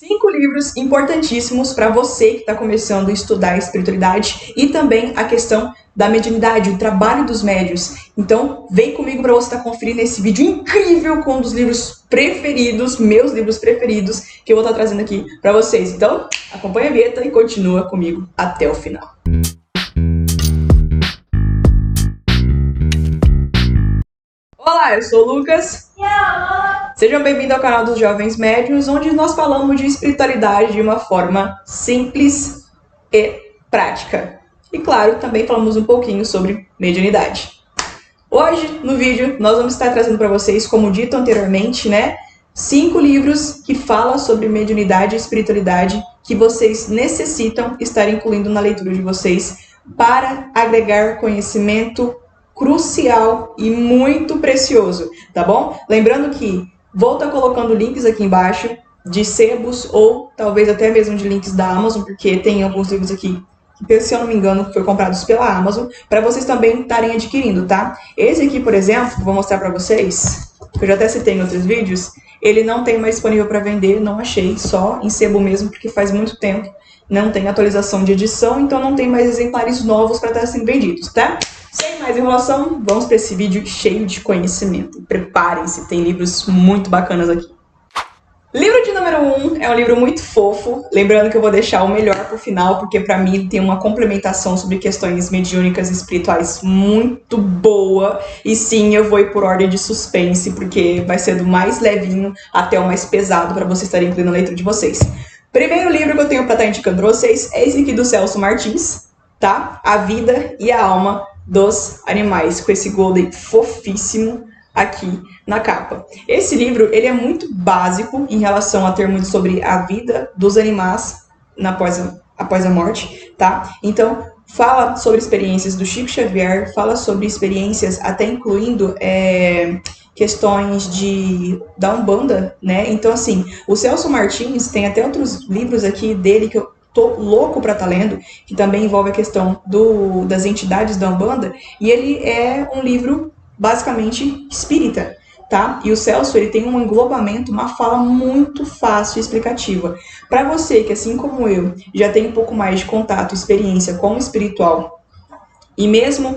5 livros importantíssimos para você que está começando a estudar a espiritualidade e também a questão da mediunidade, o trabalho dos médiuns. Então, vem comigo para você estar conferindo esse vídeo incrível com um dos livros preferidos, meus livros preferidos, que eu vou estar trazendo aqui para vocês. Então, acompanha a vinheta e continua comigo até o final. Olá, eu sou o Lucas. Sejam bem-vindos ao canal dos Jovens Médiuns, onde nós falamos de espiritualidade de uma forma simples e prática. E claro, também falamos um pouquinho sobre mediunidade. Hoje, no vídeo, nós vamos estar trazendo para vocês, como dito anteriormente, 5 livros que falam sobre mediunidade e espiritualidade que vocês necessitam estar incluindo na leitura de vocês para agregar conhecimento crucial e muito precioso, tá bom? Lembrando que vou estar colocando links aqui embaixo de sebos ou talvez até mesmo de links da Amazon, porque tem alguns livros aqui que, se eu não me engano, foram comprados pela Amazon, para vocês também estarem adquirindo, tá? Esse aqui, por exemplo, vou mostrar para vocês, que eu já até citei em outros vídeos, ele não tem mais disponível para vender, não achei, só em sebo mesmo, porque faz muito tempo, não tem atualização de edição, então não tem mais exemplares novos para estar sendo vendidos, tá? Sem mais enrolação, vamos para esse vídeo cheio de conhecimento. Preparem-se, tem livros muito bacanas aqui. Livro de número 1 é um livro muito fofo, lembrando que eu vou deixar o melhor pro final, porque para mim tem uma complementação sobre questões mediúnicas e espirituais muito boa. E sim, eu vou ir por ordem de suspense, porque vai ser do mais levinho até o mais pesado para vocês estarem incluindo a leitura de vocês. Primeiro livro que eu tenho para estar indicando para vocês é esse aqui do Celso Martins, tá? A Vida e a Alma dos Animais, com esse golden fofíssimo aqui na capa. Esse livro, ele é muito básico em relação a ter muito sobre a vida dos animais após a morte, tá? Então, fala sobre experiências do Chico Xavier, fala sobre experiências até incluindo questões da Umbanda, né? Então, assim, o Celso Martins tem até outros livros aqui dele que eu tô louco pra estar lendo, que também envolve a questão das entidades da Umbanda, e ele é um livro basicamente espírita, tá? E o Celso, ele tem um englobamento, uma fala muito fácil e explicativa. Para você que, assim como eu, já tem um pouco mais de contato, experiência com o espiritual, e mesmo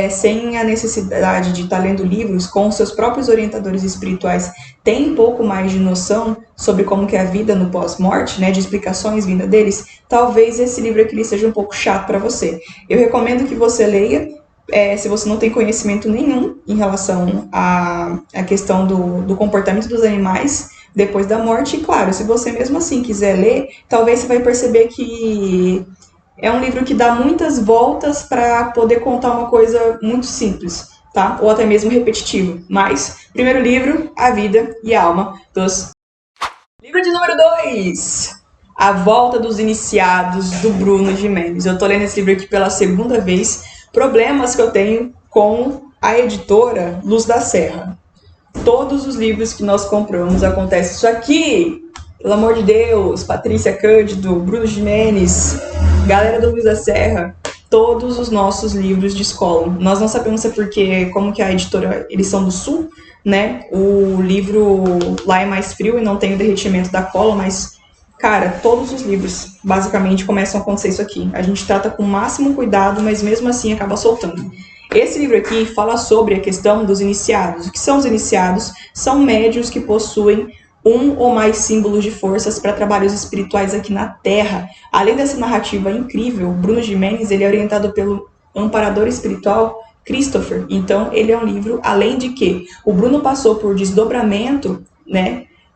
sem a necessidade de estar lendo livros com seus próprios orientadores espirituais, tem um pouco mais de noção sobre como que é a vida no pós-morte, de explicações vindas deles, talvez esse livro aqui seja um pouco chato para você. Eu recomendo que você leia, se você não tem conhecimento nenhum em relação à questão do comportamento dos animais depois da morte. E claro, se você mesmo assim quiser ler, talvez você vai perceber que é um livro que dá muitas voltas para poder contar uma coisa muito simples, tá? Ou até mesmo repetitivo. Mas, primeiro livro, A Vida e a Alma dos... Livro de número 2, A Volta dos Iniciados, do Bruno Gimenez. Eu tô lendo esse livro aqui pela segunda vez. Problemas que eu tenho com a editora Luz da Serra. Todos os livros que nós compramos acontece isso aqui. Pelo amor de Deus, Patrícia Cândido, Bruno Gimenez, galera do Luz da Serra, todos os nossos livros descolam. Nós não sabemos se é porque, como que a editora, eles são do sul, o livro lá é mais frio e não tem o derretimento da cola, mas, cara, todos os livros basicamente começam a acontecer isso aqui. A gente trata com o máximo cuidado, mas mesmo assim acaba soltando. Esse livro aqui fala sobre a questão dos iniciados. O que são os iniciados? São médiuns que possuem um ou mais símbolos de forças para trabalhos espirituais aqui na Terra. Além dessa narrativa incrível, Bruno Gimenez, ele é orientado pelo amparador espiritual Christopher. Então, ele é um livro, além de que o Bruno passou por desdobramento,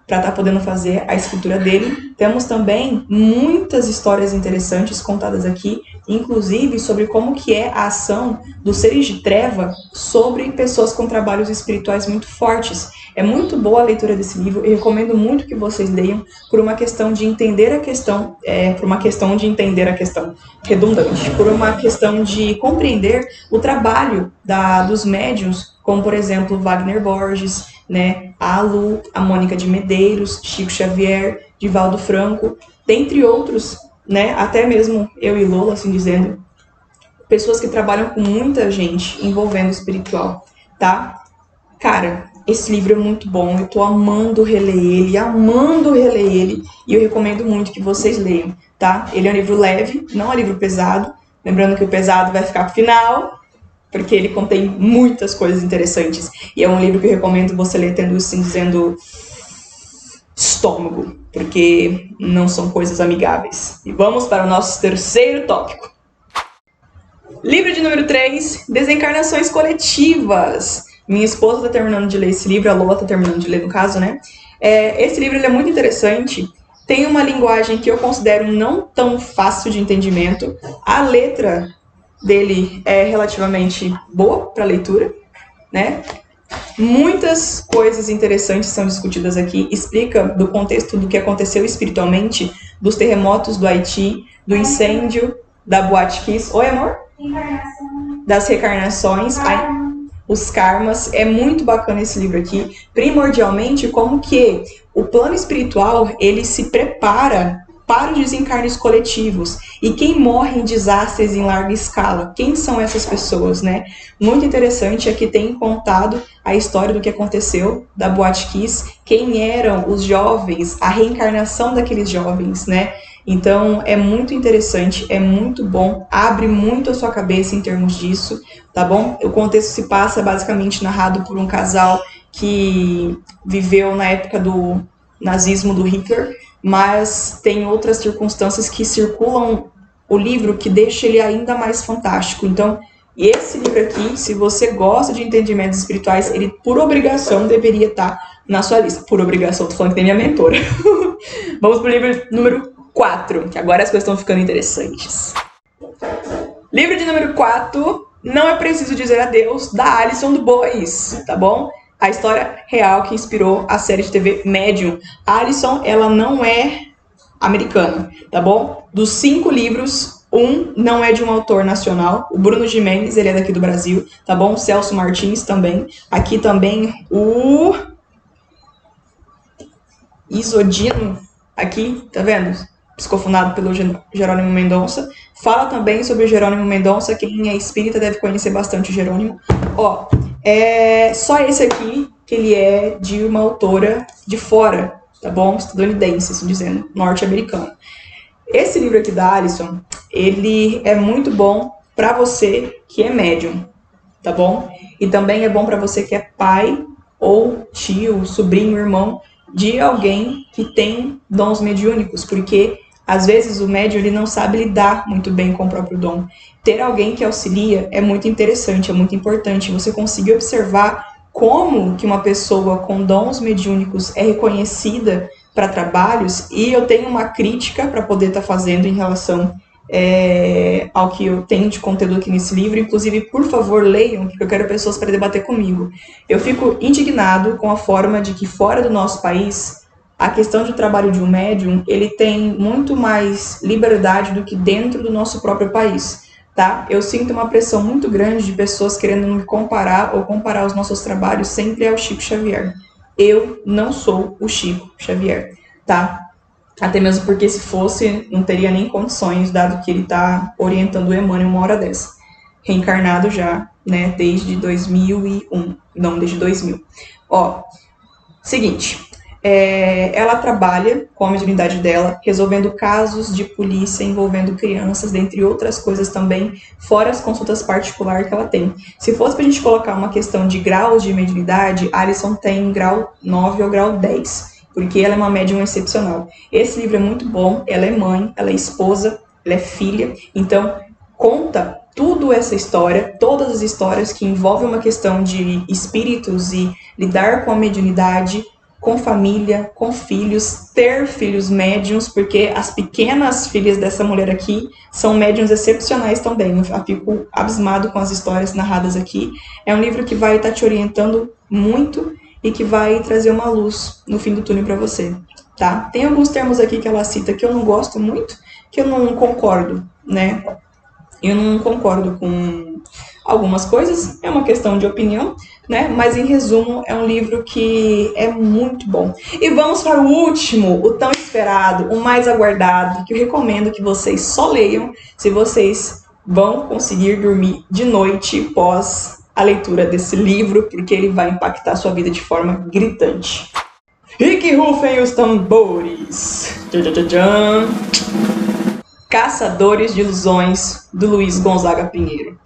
para estar podendo fazer a escritura dele. Temos também muitas histórias interessantes contadas aqui, inclusive sobre como que é a ação dos seres de treva sobre pessoas com trabalhos espirituais muito fortes. É muito boa a leitura desse livro, eu recomendo muito que vocês leiam por uma questão de entender a questão, redundante, por uma questão de compreender o trabalho dos médiuns, como por exemplo Wagner Borges, a Lu, a Mônica de Medeiros, Chico Xavier, Divaldo Franco, dentre outros, até mesmo eu e Lola, assim dizendo, pessoas que trabalham com muita gente envolvendo o espiritual, tá? Cara, esse livro é muito bom, eu tô amando reler ele, e eu recomendo muito que vocês leiam, tá? Ele é um livro leve, não é um livro pesado, lembrando que o pesado vai ficar pro final, porque ele contém muitas coisas interessantes, e é um livro que eu recomendo você ler tendo assim, dizendo estômago, porque não são coisas amigáveis. E vamos para o nosso terceiro tópico. Livro de número 3, Desencarnações Coletivas. Minha esposa está terminando de ler esse livro, a Lola está terminando de ler no caso, né? Esse livro ele é muito interessante, tem uma linguagem que eu considero não tão fácil de entendimento. A letra dele é relativamente boa para leitura, né? Muitas coisas interessantes são discutidas aqui, explica do contexto do que aconteceu espiritualmente, dos terremotos do Haiti, do incêndio da Boate Kiss. Oi, amor? Das reencarnações, os karmas. É muito bacana esse livro aqui, primordialmente como que o plano espiritual ele se prepara para os desencarnes coletivos e quem morre em desastres em larga escala, quem são essas pessoas, né? Muito interessante é que tem contado a história do que aconteceu da Boate Kiss, quem eram os jovens, a reencarnação daqueles jovens, né? Então é muito interessante, é muito bom, abre muito a sua cabeça em termos disso, tá bom? O contexto se passa basicamente narrado por um casal que viveu na época do nazismo do Hitler, mas tem outras circunstâncias que circulam o livro que deixa ele ainda mais fantástico. Então, esse livro aqui, se você gosta de entendimentos espirituais, ele por obrigação deveria estar na sua lista. Por obrigação, tô falando que tem minha mentora. Vamos pro livro número 4, que agora as coisas estão ficando interessantes. Livro de número 4, Não é Preciso Dizer Adeus, da Alison Dubois, tá bom? A história real que inspirou a série de TV Medium. A Alison, ela não é americana, tá bom? Dos 5 livros, um não é de um autor nacional. O Bruno Gimenez, ele é daqui do Brasil, tá bom? Celso Martins também. Aqui também o Isodino, aqui, tá vendo? Psicofundado pelo Jerônimo Mendonça. Fala também sobre o Jerônimo Mendonça. Quem é espírita deve conhecer bastante o Jerônimo. Ó, só esse aqui que ele é de uma autora de fora, tá bom? Estadunidense, assim dizendo, norte-americano. Esse livro aqui da Alison, ele é muito bom para você que é médium, tá bom? E também é bom para você que é pai ou tio, sobrinho, irmão de alguém que tem dons mediúnicos, porque às vezes o médium ele não sabe lidar muito bem com o próprio dom. Ter alguém que auxilia é muito interessante, é muito importante. Você conseguir observar como que uma pessoa com dons mediúnicos é reconhecida para trabalhos, e eu tenho uma crítica para poder estar fazendo em relação ao que eu tenho de conteúdo aqui nesse livro. Inclusive, por favor, leiam, porque eu quero pessoas para debater comigo. Eu fico indignado com a forma de que fora do nosso país, a questão de trabalho de um médium, ele tem muito mais liberdade do que dentro do nosso próprio país, tá? Eu sinto uma pressão muito grande de pessoas querendo me comparar ou comparar os nossos trabalhos sempre ao Chico Xavier. Eu não sou o Chico Xavier, tá? Até mesmo porque se fosse, não teria nem condições, dado que ele está orientando o Emmanuel uma hora dessa. Reencarnado já, né, desde 2001, não, desde 2000. Ó, seguinte, ela trabalha com a mediunidade dela, resolvendo casos de polícia envolvendo crianças, dentre outras coisas também, fora as consultas particulares que ela tem. Se fosse pra gente colocar uma questão de graus de mediunidade, a Alison tem grau 9 ou grau 10. Porque ela é uma médium excepcional. Esse livro é muito bom, ela é mãe, ela é esposa, ela é filha, então conta tudo essa história, todas as histórias que envolvem uma questão de espíritos e lidar com a mediunidade, com família, com filhos, ter filhos médiums, porque as pequenas filhas dessa mulher aqui são médiums excepcionais também. Eu fico abismado com as histórias narradas aqui. É um livro que vai estar te orientando muito e que vai trazer uma luz no fim do túnel para você, tá? Tem alguns termos aqui que ela cita que eu não gosto muito, que eu não concordo, né? Eu não concordo com algumas coisas, é uma questão de opinião, né? Mas em resumo, é um livro que é muito bom. E vamos para o último, o tão esperado, o mais aguardado, que eu recomendo que vocês só leiam se vocês vão conseguir dormir de noite pós a leitura desse livro, porque ele vai impactar a sua vida de forma gritante. E que rufem os tambores! Tchan. Caçadores de Ilusões, do Luiz Gonzaga Pinheiro.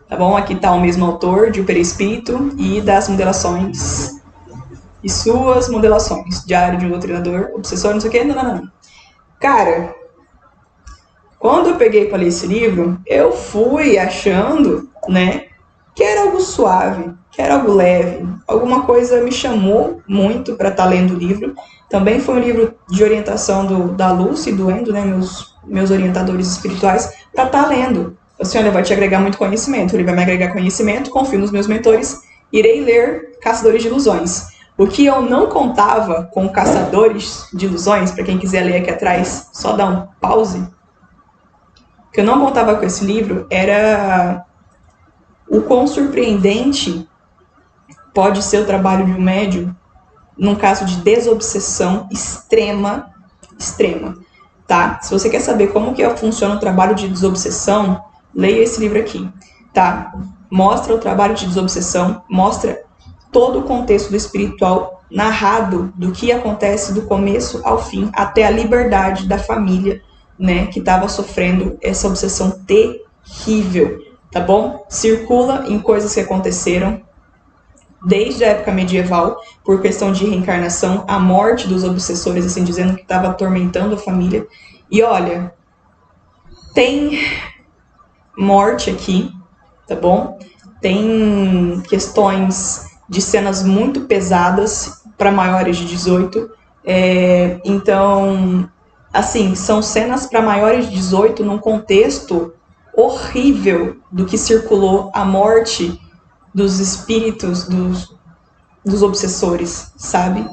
Tá bom? Aqui tá o mesmo autor de O Perispírito e das modelações e suas modelações. Diário de um Doutrinador, Obsessor, não sei o que, não. Cara, quando eu peguei para ler esse livro, eu fui achando, né, que era algo suave, que era algo leve. Alguma coisa me chamou muito para estar lendo o livro. Também foi um livro de orientação da Lúcia e do Endo, né, meus orientadores espirituais, para estar lendo. Assim, olha, vai te agregar muito conhecimento. Ele vai me agregar conhecimento, confio nos meus mentores, irei ler Caçadores de Ilusões. O que eu não contava com Caçadores de Ilusões, para quem quiser ler aqui atrás, só dá um pause. O que eu não contava com esse livro era o quão surpreendente pode ser o trabalho de um médium num caso de desobsessão extrema, tá? Se você quer saber como que funciona o trabalho de desobsessão, leia esse livro aqui, tá? Mostra o trabalho de desobsessão, mostra todo o contexto do espiritual narrado do que acontece do começo ao fim, até a liberdade da família, né, que estava sofrendo essa obsessão terrível, tá bom? Circula em coisas que aconteceram desde a época medieval, por questão de reencarnação, a morte dos obsessores, assim, dizendo que estava atormentando a família. E olha, tem morte aqui, tá bom? Tem questões de cenas muito pesadas para maiores de 18. Então, assim, são cenas para maiores de 18 num contexto horrível do que circulou a morte dos espíritos dos obsessores, sabe?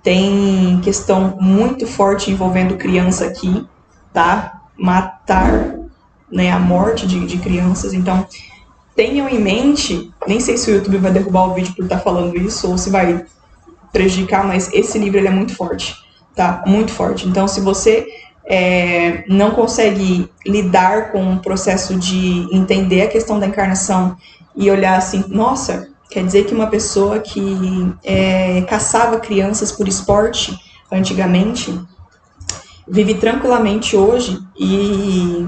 Tem questão muito forte envolvendo criança aqui, tá? Matar, né, a morte de crianças. Então, tenham em mente, nem sei se o YouTube vai derrubar o vídeo por estar falando isso, ou se vai prejudicar, mas esse livro ele é muito forte, tá? Muito forte. Então, se você não consegue lidar com o processo de entender a questão da encarnação e olhar assim, nossa, quer dizer que uma pessoa que caçava crianças por esporte antigamente vive tranquilamente hoje e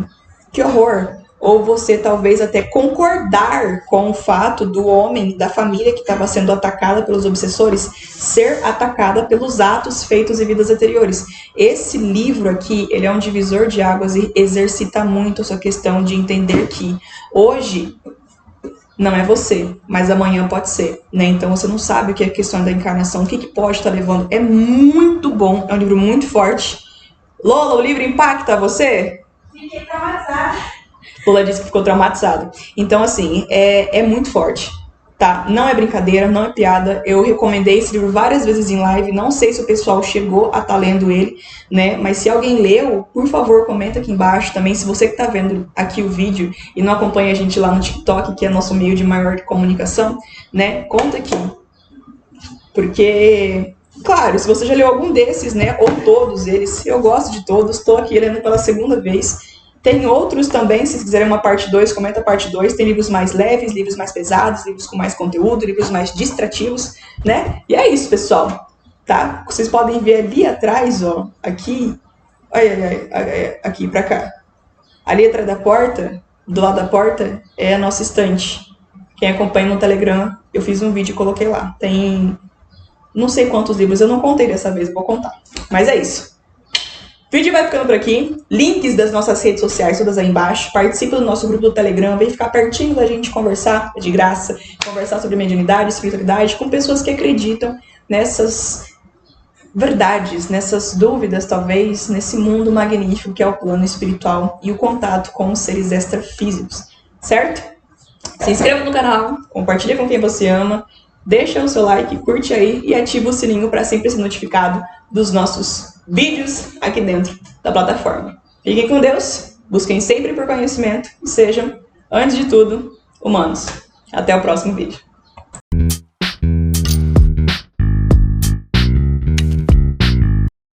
que horror. Ou você talvez até concordar com o fato do homem, da família que estava sendo atacada pelos obsessores, ser atacada pelos atos feitos em vidas anteriores. Esse livro aqui, ele é um divisor de águas e exercita muito essa questão de entender que hoje não é você, mas amanhã pode ser, né? Então você não sabe o que é a questão da encarnação, o que pode estar levando. É muito bom, é um livro muito forte. Lola, o livro impacta você? Fiquei traumatizada. Lola disse que ficou traumatizada. Então, assim, é muito forte, tá? Não é brincadeira, não é piada. Eu recomendei esse livro várias vezes em live. Não sei se o pessoal chegou a estar lendo ele, né? Mas se alguém leu, por favor, comenta aqui embaixo também. Se você que tá vendo aqui o vídeo e não acompanha a gente lá no TikTok, que é nosso meio de maior comunicação, né? Conta aqui. Porque, claro, se você já leu algum desses, né? Ou todos eles, eu gosto de todos. Estou aqui lendo pela segunda vez. Tem outros também, se quiserem uma parte 2, comenta a parte 2. Tem livros mais leves, livros mais pesados, livros com mais conteúdo, livros mais distrativos, né? E é isso, pessoal, tá? Vocês podem ver ali atrás, ó, aqui, olha, aqui pra cá. Ali atrás da porta, do lado da porta, é a nossa estante. Quem acompanha no Telegram, eu fiz um vídeo e coloquei lá. Tem não sei quantos livros, eu não contei dessa vez, eu vou contar. Mas é isso. O vídeo vai ficando por aqui. Links das nossas redes sociais, todas aí embaixo. Participe do nosso grupo do Telegram. Vem ficar pertinho da gente conversar, de graça. Conversar sobre mediunidade, espiritualidade, com pessoas que acreditam nessas verdades, nessas dúvidas, talvez, nesse mundo magnífico que é o plano espiritual e o contato com os seres extrafísicos. Certo? Se inscreva no canal, compartilha com quem você ama. Deixa o seu like, curte aí e ativa o sininho para sempre ser notificado dos nossos vídeos aqui dentro da plataforma. Fiquem com Deus, busquem sempre por conhecimento e sejam, antes de tudo, humanos. Até o próximo vídeo.